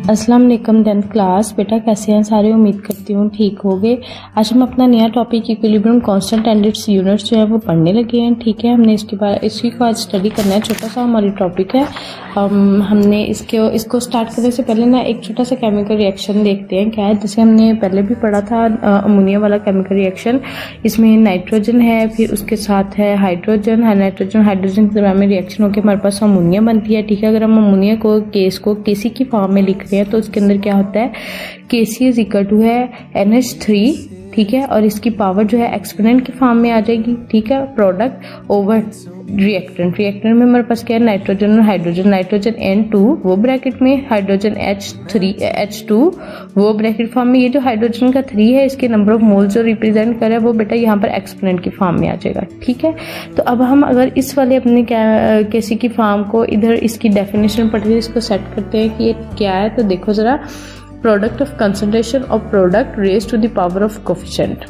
अस्सलाम वालेकुम 10th class. बेटा कैसे हैं सारे, उम्मीद करती हूँ ठीक होगे। आज हम अपना नया topic equilibrium constant and it's units जो है वो पढ़ने लगे हैं। ठीक है, हमने इसी को आज स्टडी करना है। छोटा सा हमारी टॉपिक है। हमने इसको स्टार्ट करने से पहले ना एक छोटा सा केमिकल रिएक्शन देखते हैं क्या है। जैसे हमने पहले भी पढ़ा था अमोनिया वाला केमिकल रिएक्शन। इसमें नाइट्रोजन है, फिर उसके साथ है हाइड्रोजन है। नाइट्रोजन हाइड्रोजन के दरमियान में रिएक्शन होकर हमारे पास अमोनिया बनती है। ठीक है, अगर हम अमोनिया को केसी की फॉर्म में लिख रहे हैं तो उसके अंदर क्या होता है, केसी इज इक्वल टू है NH3। ठीक है, और इसकी पावर जो है एक्सपोनेंट की फॉर्म में आ जाएगी। ठीक है, प्रोडक्ट ओवर रिएक्टेंट में हमारे पास क्या है, नाइट्रोजन और हाइड्रोजन। नाइट्रोजन N2 वो ब्रैकेट में, हाइड्रोजन H2 वो ब्रैकेट फॉर्म में। ये जो हाइड्रोजन का 3 है, इसके नंबर ऑफ मोल्स जो रिप्रेजेंट कर रहा है वो बेटा यहाँ पर एक्सपोनेंट की फॉर्म में आ जाएगा। ठीक है, तो अब हम अगर इस वाले अपने केसी की फॉर्म को इधर इसकी डेफिनेशन पढ़ के इसको सेट करते हैं कि ये क्या है, तो देखो जरा, product of concentration of product raise to the power of coefficient.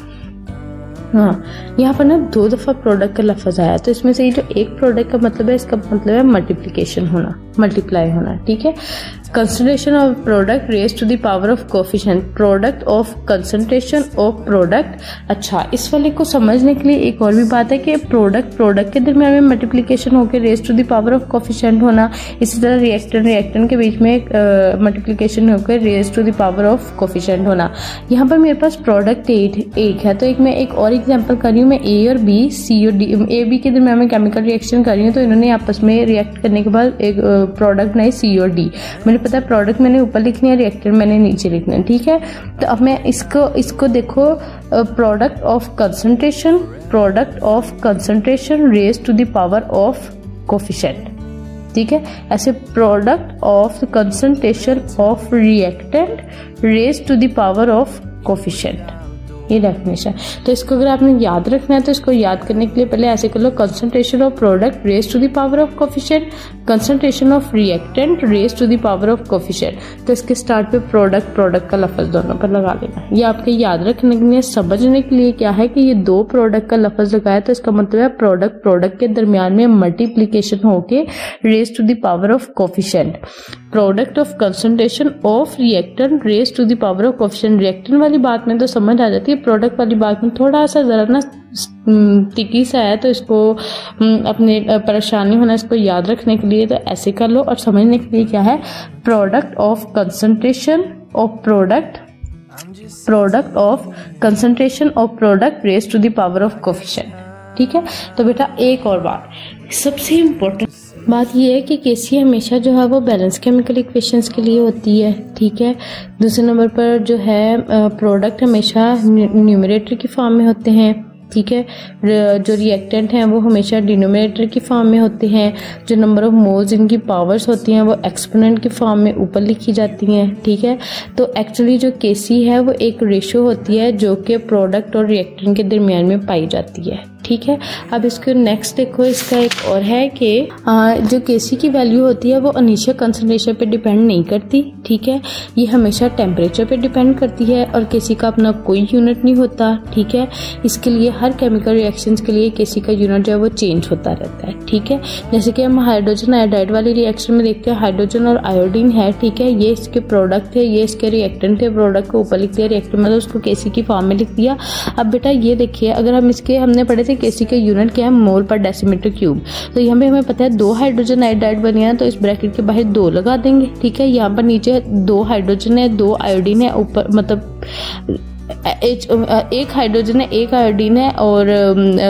हाँ, यहाँ पर ना 2 दफा प्रोडक्ट का लफ्ज आया, तो इसमें से ये जो एक प्रोडक्ट का मतलब है, इसका मतलब है मल्टीप्लिकेशन होना, मल्टीप्लाई होना। ठीक है, concentration of product raise to the power of coefficient, product of concentration of product. अच्छा, इस वाले को समझने के लिए एक और भी बात है कि प्रोडक्ट के दरमियान में मल्टीप्लिकेशन होकर raise to the power of coefficient होना। इसी तरह रिएक्टेंट के बीच में मल्टीप्लिकेशन होकर raise to the power of coefficient होना। यहाँ पर मेरे पास प्रोडक्ट एक है, तो मैं एक और एग्जांपल कर रही हूँ। मैं ए और बी, सी और डी, ए बी के दरमियान में केमिकल रिएक्शन कर रही हूँ, तो इन्होंने आपस में रिएक्ट करने के बाद एक प्रोडक्ट बनाई सी और डी। मुझे पता है प्रोडक्ट मैंने ऊपर लिखनी है, रिएक्टेंट मैंने नीचे लिखना है। ठीक है, तो अब मैं इसको देखो, product of concentration raise to the power of coefficient. ठीक है, ऐसे product of concentration of reactant raise to the power of coefficient, ये डेफिनेशन। तो इसको अगर आपने याद रखना है तो इसको याद करने के लिए पहले ऐसे कर लो, concentration of product raise to the power of coefficient, concentration of reactant raise to the power of coefficient. तो इसके स्टार्ट पे प्रोडक्ट का लफ्ज दोनों पर लगा लेना। ये आपके याद रखने के लिए, समझने के लिए क्या है कि ये 2 प्रोडक्ट का लफ्ज लगाया, तो इसका मतलब है प्रोडक्ट के दरमियान में मल्टीप्लीकेशन होके raise to the power of coefficient. Product of concentration of reactant raise to the power of coefficient. Reactant वाली बात में तो समझ आ जाती है, प्रोडक्ट वाली बात में थोड़ा सा जरा ना टिकी सा है, तो इसको अपने परेशानी होना, इसको याद रखने के लिए तो ऐसे कर लो। और समझने के लिए क्या है, product of concentration of product raise to the power of coefficient. ठीक है, तो बेटा एक और बात, सबसे इम्पोर्टेंट बात यह है कि केसी हमेशा जो है वो बैलेंस केमिकल इक्वेशंस के लिए होती है। ठीक है, दूसरे नंबर पर जो है प्रोडक्ट हमेशा न्यूमरेटर की फॉर्म में होते हैं। ठीक है, जो रिएक्टेंट हैं वो हमेशा डिनोमिनेटर की फॉर्म में होते हैं। जो नंबर ऑफ मोल्स इनकी पावर्स होती हैं वो एक्सपोनेंट की फॉर्म में ऊपर लिखी जाती हैं। ठीक है, तो एक्चुअली जो केसी है वो एक रेशो होती है जो कि प्रोडक्ट और रिएक्टेंट के दरमियान में पाई जाती है। ठीक है, अब इसको नेक्स्ट देखो, इसका एक और है कि जो केसी की वैल्यू होती है वो इनिशियल कंसंट्रेशन पे डिपेंड नहीं करती। ठीक है, ये हमेशा टेम्परेचर पे डिपेंड करती है और केसी का अपना कोई यूनिट नहीं होता। ठीक है, इसके लिए हर केमिकल रिएक्शंस के लिए केसी का यूनिट जो है वो चेंज होता रहता है। ठीक है, जैसे कि हम हाइड्रोजन आयोडाइड वाली रिएक्शन में देखते हैं, हाइड्रोजन और आयोडीन है। ठीक है, ये इसके प्रोडक्ट है, ये इसके रिएक्टेंट है। प्रोडक्ट को ऊपर लिख दिया, रिएक्टेंट मतलब उसको केसी की फॉर्म में लिख दिया। अब बेटा ये देखिए, अगर हम हमने पढ़े थे केसी का यूनिट क्या है, मोल पर डेसीमीटर क्यूब। तो यहाँ पे हमें पता है 2 हाइड्रोजन आयोडाइड बने हैं, तो इस ब्रैकेट के बाहर 2 लगा देंगे। ठीक है, यहाँ पर नीचे 2 हाइड्रोजन है, 2 आयोडीन है, ऊपर मतलब एक हाइड्रोजन है, एक आयोडीन है, और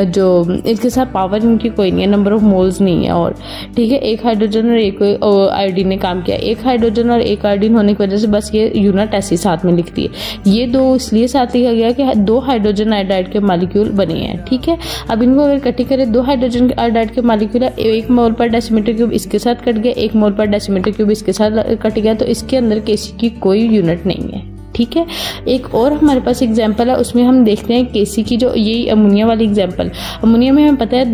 जो इसके साथ पावर इनकी कोई नहीं है, नंबर ऑफ मोल्स नहीं है। और ठीक है, एक हाइड्रोजन और एक आयोडीन ने काम किया। एक हाइड्रोजन और एक आयोडीन होने की वजह से बस ये यूनिट ऐसे साथ में लिखती है। ये 2 इसलिए साथ लिखा गया कि 2 हाइड्रोजन आयोडाइड के मॉलिक्यूल बने हैं। ठीक है, अब इनको अगर इकट्ठी करें, 2 हाइड्रोजन आयोडाइड के मॉलिक्यूल है, 1 मोल पर डेसीमीटर क्यूब इसके साथ कट गया, 1 मोल पर डेसीमीटर क्यूब इसके साथ कट गया, तो इसके अंदर केसी की कोई यूनिट नहीं है। ठीक है, एक और हमारे पास एग्जांपल है, उसमें हम देखते हैं केसी की, जो यही अमोनिया वाली एग्जांपल। अमोनिया में हमें पता है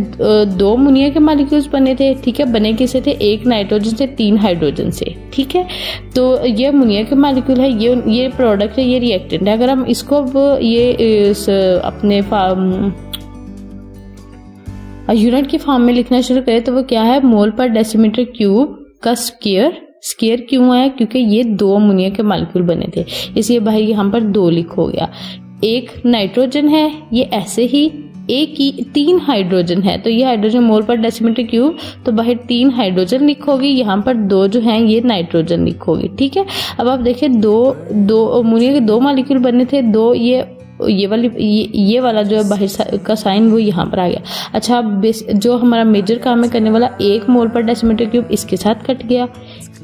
2 अमोनिया के मॉलिक्यूल्स बने थे। ठीक है, बने किससे थे, 1 नाइट्रोजन से, 3 हाइड्रोजन से। ठीक है, तो ये अमोनिया के मॉलिक्यूल है, ये प्रोडक्ट है, ये रिएक्टेंट है। अगर हम इसको अपने यूनिट की फॉर्म में लिखना शुरू करें तो वो क्या है, मोल पर डेसीमीटर क्यूब का स्क्वायर स्केयर क्यों आया, क्योंकि ये 2 अमोनिया के मॉलिक्यूल बने थे, इसलिए भाई यहाँ पर 2 लिखो गया। एक नाइट्रोजन है, ये ऐसे ही एक ही 3 हाइड्रोजन है, तो ये हाइड्रोजन मोल पर डेसीमीटर क्यूब, तो बाहर 3 हाइड्रोजन लिखोगे, यहाँ पर 2 जो हैं ये नाइट्रोजन लिखोगे। ठीक है, अब आप देखिए दो अमोनिया के 2 मॉलिक्यूल बने थे, 2 ये वाला जो है बाहर का साइन वो यहाँ पर आ गया। अच्छा, जो हमारा मेजर काम है करने वाला 1 मोल पर डेसीमीटर क्यूब इसके साथ कट गया,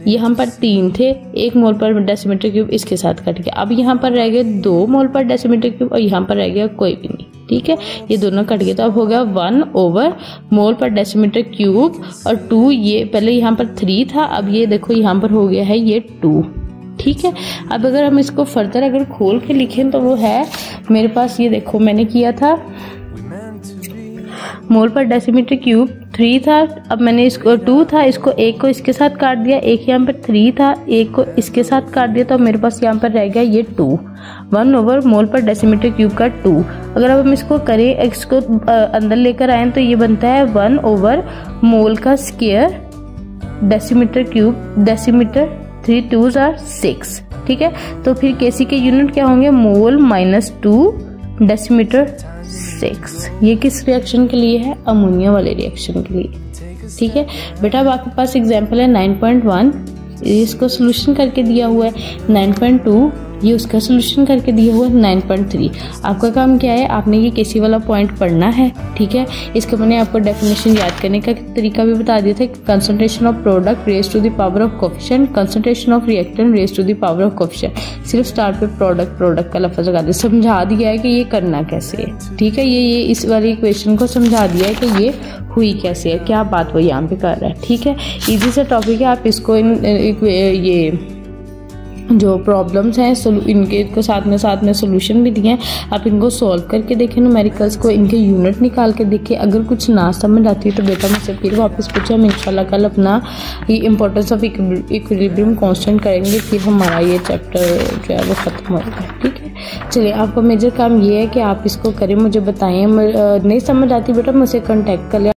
यहाँ पर 3 थे, 1 मोल पर डेसीमीटर क्यूब इसके साथ कट गया। अब यहाँ पर रह गए 2 मोल पर डेसीमीटर क्यूब और यहाँ पर रह गया कोई भी नहीं। ठीक है, ये दोनों कट गए, तो अब हो गया 1 ओवर मोल पर डेसीमीटर क्यूब और 2, ये पहले यहाँ पर 3 था, अब ये देखो यहाँ पर हो गया है ये 2। ठीक है, अब अगर हम इसको फर्दर अगर खोल के लिखें तो वो है मेरे पास, ये देखो मैंने किया था मोल पर डेसीमीटर क्यूब 3 था, अब मैंने इसको 2 था, इसको 1 को इसके साथ काट दिया, एक यहाँ पर 3 था, 1 को इसके साथ काट दिया, तो मेरे पास यहाँ पर रह गया ये 2, 1 ओवर मोल पर डेसीमीटर क्यूब का 2। अगर अब हम इसको करें, इसको अंदर लेकर आए तो ये बनता है 1 ओवर मोल का square decimetre cube, decimetre 3 2s are 6। ठीक है, तो फिर केसी के यूनिट क्या होंगे, मोल माइनस 2 डेसीमीटर 6। ये किस रिएक्शन के लिए है, अमोनिया वाले रिएक्शन के लिए। ठीक है बेटा, अब आपके पास एग्जांपल है 9.1, इसको सोल्यूशन करके दिया हुआ है। 9.2 ये उसका सोल्यूशन करके दिया हुआ है। 9.3 आपका काम क्या है, आपने ये केसी वाला पॉइंट पढ़ना है। ठीक है, इसका मैंने आपको डेफिनेशन याद करने का तरीका भी बता दिया था। Concentration of product raise to the power of coefficient, concentration of reactant raise to the power of coefficient. सिर्फ स्टार्ट पे प्रोडक्ट का लफ्ज लगा दिया, समझा दिया है कि ये करना कैसे है। ठीक है, ये इस वाली इक्वेशन को समझा दिया है कि ये हुई कैसे है, क्या बात वो यहाँ पे कर रहा है। ठीक है, इजी सा टॉपिक है, आप इसको ये जो प्रॉब्लम्स हैं इनके को साथ में सोल्यूशन भी दिए हैं, आप इनको सॉल्व करके देखें, न्यूमेरिकल्स को इनके यूनिट निकाल के देखें। अगर कुछ ना समझ आती है तो बेटा मुझसे फिर वापस पूछे, हम इंशाल्लाह कल अपना ये इंपॉर्टेंस ऑफ इक्विलिब्रियम कांस्टेंट करेंगे, फिर हमारा ये चैप्टर जो है वो खत्म हो जाएगा। ठीक है, चलिए आपका मेजर काम ये है कि आप इसको करें, मुझे बताएं। नहीं समझ आती बेटा मुझसे कॉन्टैक्ट कर लें।